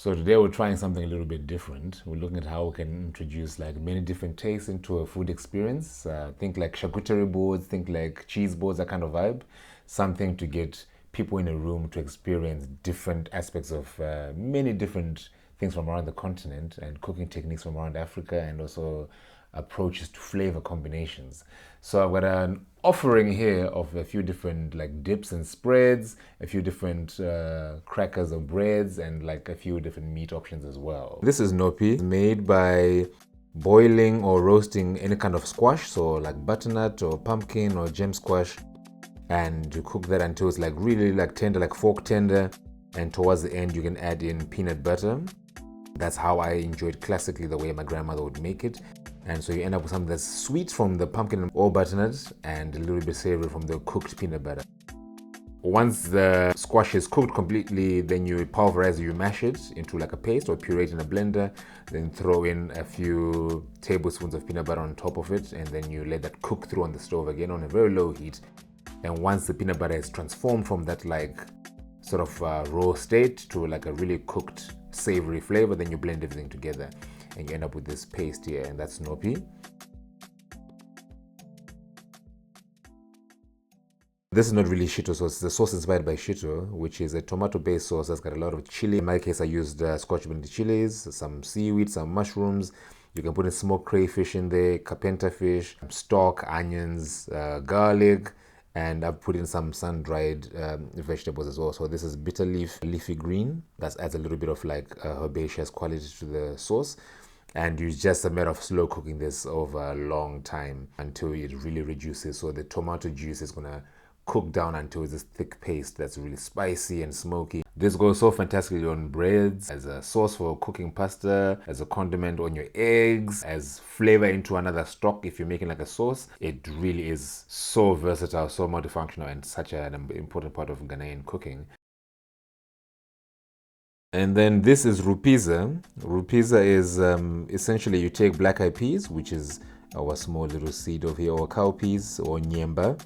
So today we're trying something a little bit different. We're looking at how we can introduce like many different tastes into a food experience. Think like charcuterie boards, think like cheese boards, that kind of vibe. Something to get people in a room to experience different aspects of many different things from around the continent and cooking techniques from around Africa and also approaches to flavor combinations. So I've got an offering here of a few different like dips and spreads, a few different crackers or breads, and like a few different meat options as well. This is nhopi, made by boiling or roasting any kind of squash, so like butternut or pumpkin or gem squash, and you cook that until it's like really like tender, like fork tender, and towards the end you can add in peanut butter. That's how I enjoyed classically the way my grandmother would make it. And so you end up with something that's sweet from the pumpkin or butternut and a little bit savory from the cooked peanut butter. Once the squash is cooked completely, then you pulverize it, you mash it into like a paste or puree it in a blender, then throw in a few tablespoons of peanut butter on top of it, and then you let that cook through on the stove again on a very low heat. And once the peanut butter is transformed from that like sort of raw state to like a really cooked savory flavor, then you blend everything together and you end up with this paste here, and that's nhopi. This is not really shito sauce. It's a sauce inspired by shito, which is a tomato-based sauce that's got a lot of chili. In my case, I used scotch bonito chilies, some seaweed, some mushrooms. You can put in smoked crayfish in there, carpenter fish, stock, onions, garlic, and I've put in some sun-dried vegetables as well. So this is bitter leafy green. That adds a little bit of like herbaceous quality to the sauce. And it's just a matter of slow cooking this over a long time until it really reduces. So the tomato juice is gonna cook down until it's this thick paste that's really spicy and smoky. This goes so fantastically on breads, as a sauce for cooking pasta, as a condiment on your eggs, as flavor into another stock if you're making like a sauce. It really is so versatile, so multifunctional, and such an important part of Ghanaian cooking. And then this is rupiza. Rupiza is essentially you take black eyed peas, which is our small little seed over here, or cowpeas or nyemba,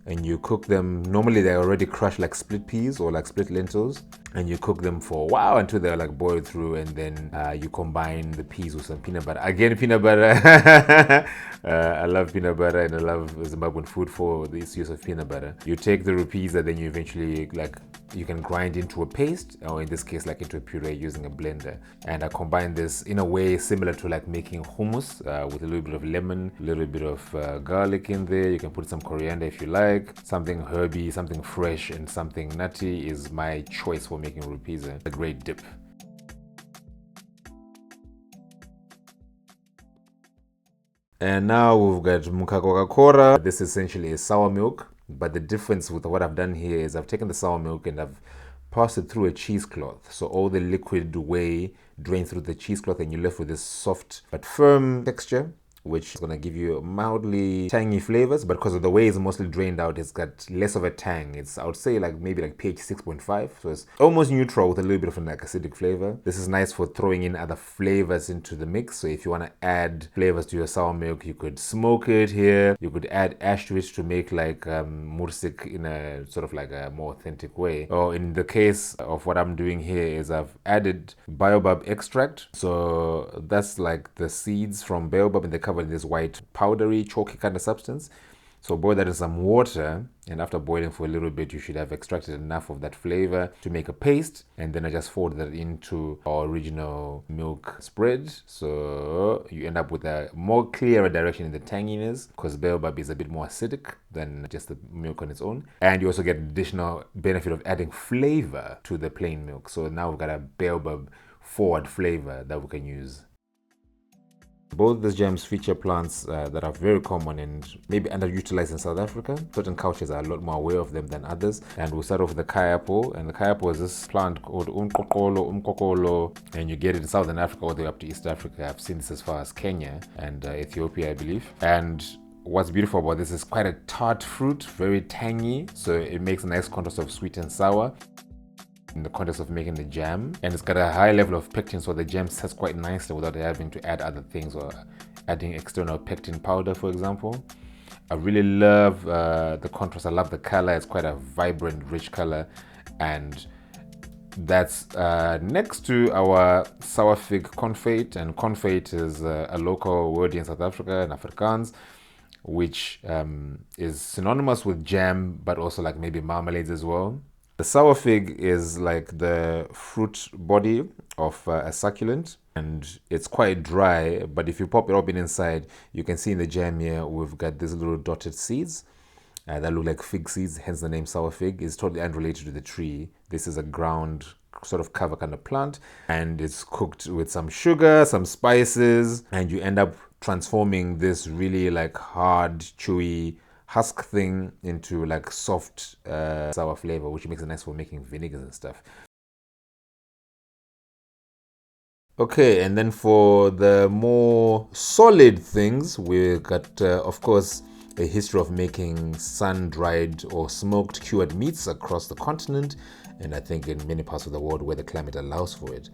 and you cook them. Normally they're already crushed like split peas or like split lentils, and you cook them for a while until they're like boiled through, and then you combine the peas with some peanut butter. Again, peanut butter. I love peanut butter and I love Zimbabwean food for this use of peanut butter. You take the rupiza, then you eventually like you can grind into a paste, or in this case like into a puree using a blender. And I combine this in a way similar to like making hummus with a little bit of lemon, a little bit of garlic in there. You can put some coriander if you like. Something herby, something fresh, and something nutty is my choice for making rupiza. A great dip. And now we've got mukakokakora. This essentially is sour milk, but the difference with what I've done here is I've taken the sour milk and I've passed it through a cheesecloth. So all the liquid whey drains through the cheesecloth and you're left with this soft but firm texture, which is going to give you mildly tangy flavors, but because of the way it's mostly drained out, it's got less of a tang. It's, I would say, like maybe like pH 6.5, so it's almost neutral with a little bit of an like acidic flavor. This is nice for throwing in other flavors into the mix. So if you want to add flavors to your sour milk, you could smoke it here. You could add ash to it to make like mursik in a sort of like a more authentic way. Or in the case of what I'm doing here is I've added baobab extract. So that's like the seeds from baobab, and they cover in this white powdery chalky kind of substance. So boil that in some water, and after boiling for a little bit you should have extracted enough of that flavor to make a paste, and then I just fold that into our original milk spread. So you end up with a more clearer direction in the tanginess, because baobab is a bit more acidic than just the milk on its own, and you also get additional benefit of adding flavor to the plain milk. So now we've got a baobab forward flavor that we can use. Both these gems feature plants that are very common and maybe underutilized in South Africa. Certain cultures are a lot more aware of them than others. And we'll start off with the kai apple. And the kai apple is this plant called umkokolo, and you get it in Southern Africa all the way up to East Africa. I've seen this as far as Kenya and Ethiopia, I believe. And what's beautiful about this is quite a tart fruit, very tangy. So it makes a nice contrast of sweet and sour in the context of making the jam, and it's got a high level of pectin, so the jam sets quite nicely without having to add other things or adding external pectin powder, for example. I really love the contrast. I love the color. It's quite a vibrant, rich color, and That's next to our sour fig confit, and confit is a local word in South Africa and Afrikaans, which is synonymous with jam, but also like maybe marmalades as well. The sour fig is like the fruit body of a succulent, and it's quite dry, but if you pop it open inside, you can see in the jam here we've got these little dotted seeds that look like fig seeds, hence the name sour fig. Is totally unrelated to the tree. This is a ground sort of cover kind of plant, and it's cooked with some sugar, some spices, and you end up transforming this really like hard, chewy husk thing into like soft sour flavor, which makes it nice for making vinegars and stuff. Okay, and then for the more solid things, we got, of course, a history of making sun-dried or smoked cured meats across the continent, and I think in many parts of the world where the climate allows for it.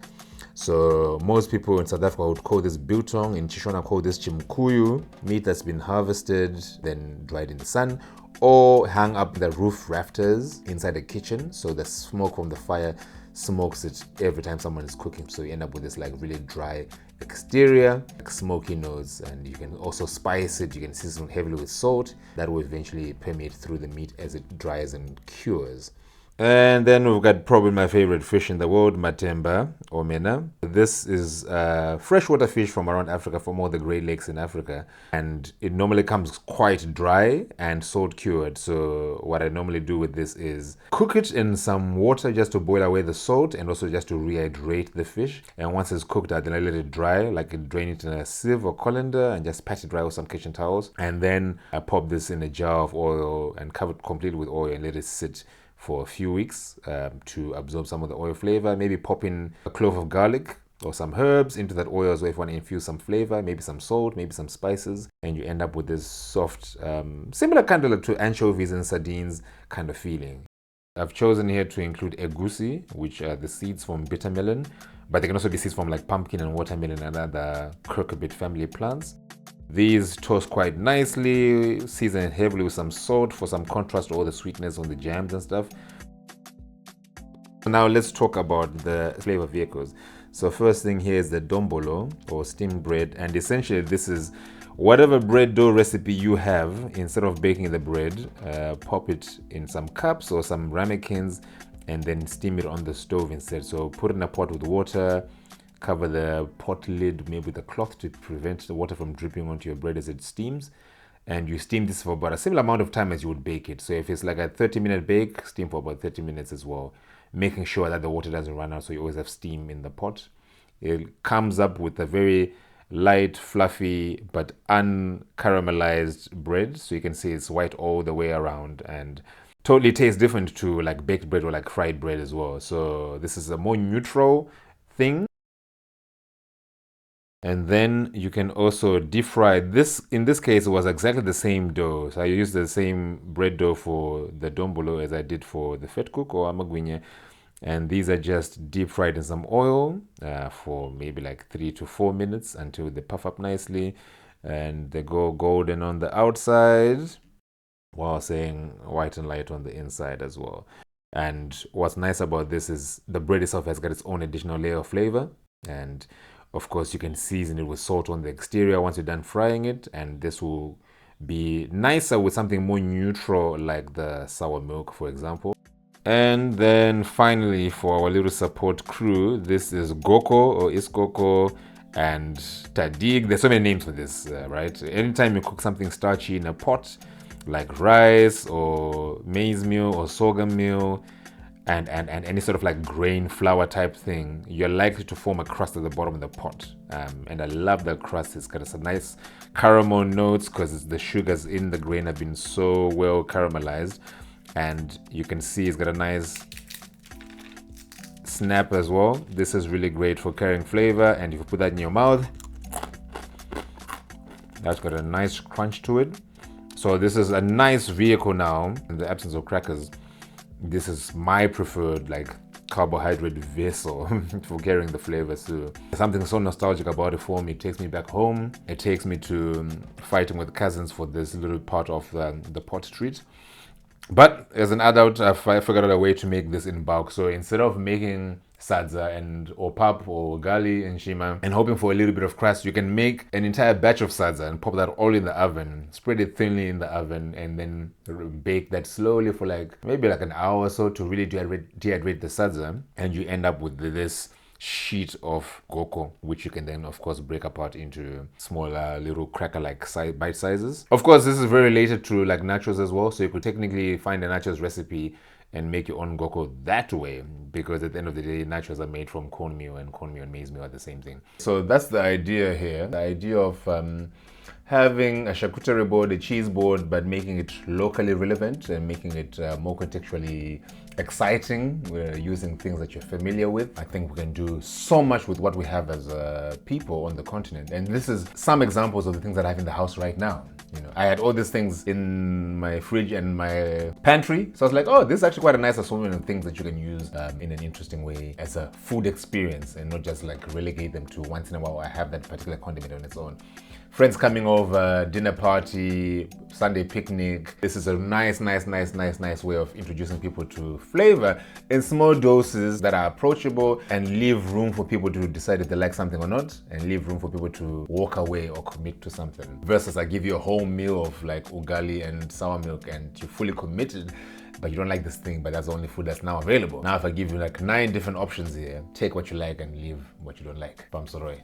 So most people in South Africa would call this biltong, in Shishona call this chimkuyu, meat that's been harvested, then dried in the sun, or hang up the roof rafters inside the kitchen, so the smoke from the fire smokes it every time someone is cooking, so you end up with this like really dry exterior, like smoky nose. And you can also spice it, you can season heavily with salt. That will eventually permeate through the meat as it dries and cures. And then we've got probably my favorite fish in the world, matemba or mena. This is freshwater fish from around Africa, from all the Great Lakes in Africa. And it normally comes quite dry and salt cured. So what I normally do with this is cook it in some water just to boil away the salt, and also just to rehydrate the fish. And once it's cooked out, then I let it dry, like drain it in a sieve or colander and just pat it dry with some kitchen towels. And then I pop this in a jar of oil and cover it completely with oil and let it sit for a few weeks to absorb some of the oil flavor. Maybe pop in a clove of garlic or some herbs into that oil as well if you want to infuse some flavor, maybe some salt, maybe some spices, and you end up with this soft, similar kind of like to anchovies and sardines kind of feeling. I've chosen here to include egusi, which are the seeds from bitter melon, but they can also be seeds from like pumpkin and watermelon and other cucurbit family plants. These toast quite nicely, seasoned heavily with some salt for some contrast to all the sweetness on the jams and stuff. Now let's talk about the flavor vehicles. So first thing here is the dombolo or steamed bread, and essentially this is whatever bread dough recipe you have. Instead of baking the bread, pop it in some cups or some ramekins and then steam it on the stove instead. So put it in a pot with water, cover the pot lid maybe with a cloth to prevent the water from dripping onto your bread as it steams, and you steam this for about a similar amount of time as you would bake it. So if it's like a 30-minute bake, steam for about 30 minutes as well, making sure that the water doesn't run out, so you always have steam in the pot. It comes up with a very light, fluffy, but uncaramelized bread, so you can see it's white all the way around and totally tastes different to like baked bread or like fried bread as well. So this is a more neutral thing. And then you can also deep fry this. In this case, it was exactly the same dough. So I used the same bread dough for the dombolo as I did for the vetkoek or amagwinya. And these are just deep fried in some oil for maybe like 3 to 4 minutes until they puff up nicely. And they go golden on the outside while staying white and light on the inside as well. And what's nice about this is the bread itself has got its own additional layer of flavor. And of course, you can season it with salt on the exterior once you're done frying it, and this will be nicer with something more neutral like the sour milk, for example. And then finally, for our little support crew, this is goko or iskoko and tadig. There's so many names for this, right? Anytime you cook something starchy in a pot, like rice or maize meal or sorghum meal, and any sort of like grain flour type thing, you're likely to form a crust at the bottom of the pot. And I love that crust. It's got some nice caramel notes because the sugars in the grain have been so well caramelized, and you can see it's got a nice snap as well. This is really great for carrying flavor, and if you put that in your mouth, that's got a nice crunch to it. So this is a nice vehicle now in the absence of crackers. This is my preferred like carbohydrate vessel for carrying the flavors too. There's something so nostalgic about it for me. It takes me back home. It takes me to fighting with cousins for this little part of the pot treat. But as an adult, I figured out a way to make this in bulk. So instead of making sadza and or pap or gali and shima and hoping for a little bit of crust, you can make an entire batch of sadza and pop that all in the oven, spread it thinly in the oven, and then bake that slowly for maybe an hour or so to really dehydrate the sadza, and you end up with this sheet of goko, which you can then of course break apart into smaller little cracker like bite sizes. Of course, this is very related to nachos as well, so you could technically find a nachos recipe and make your own goko that way, because at the end of the day, nachos are made from cornmeal, and cornmeal and maize meal are the same thing. So that's the idea here. The idea of having a charcuterie board, a cheese board, but making it locally relevant and making it more contextually exciting. We're using things that you're familiar with. I think we can do so much with what we have as people on the continent. And this is some examples of the things that I have in the house right now. I had all these things in my fridge and my pantry. So I was like, oh, this is actually quite a nice assortment of things that you can use in an interesting way as a food experience, and not just relegate them to once in a while I have that particular condiment on its own. Friends coming over, dinner party, Sunday picnic. This is a nice way of introducing people to flavor in small doses that are approachable and leave room for people to decide if they like something or not, and leave room for people to walk away or commit to something. Versus I give you a whole meal of ugali and sour milk and you're fully committed, but you don't like this thing, but that's the only food that's now available. Now if I give you 9 different options here, take what you like and leave what you don't like. Pam Soroi.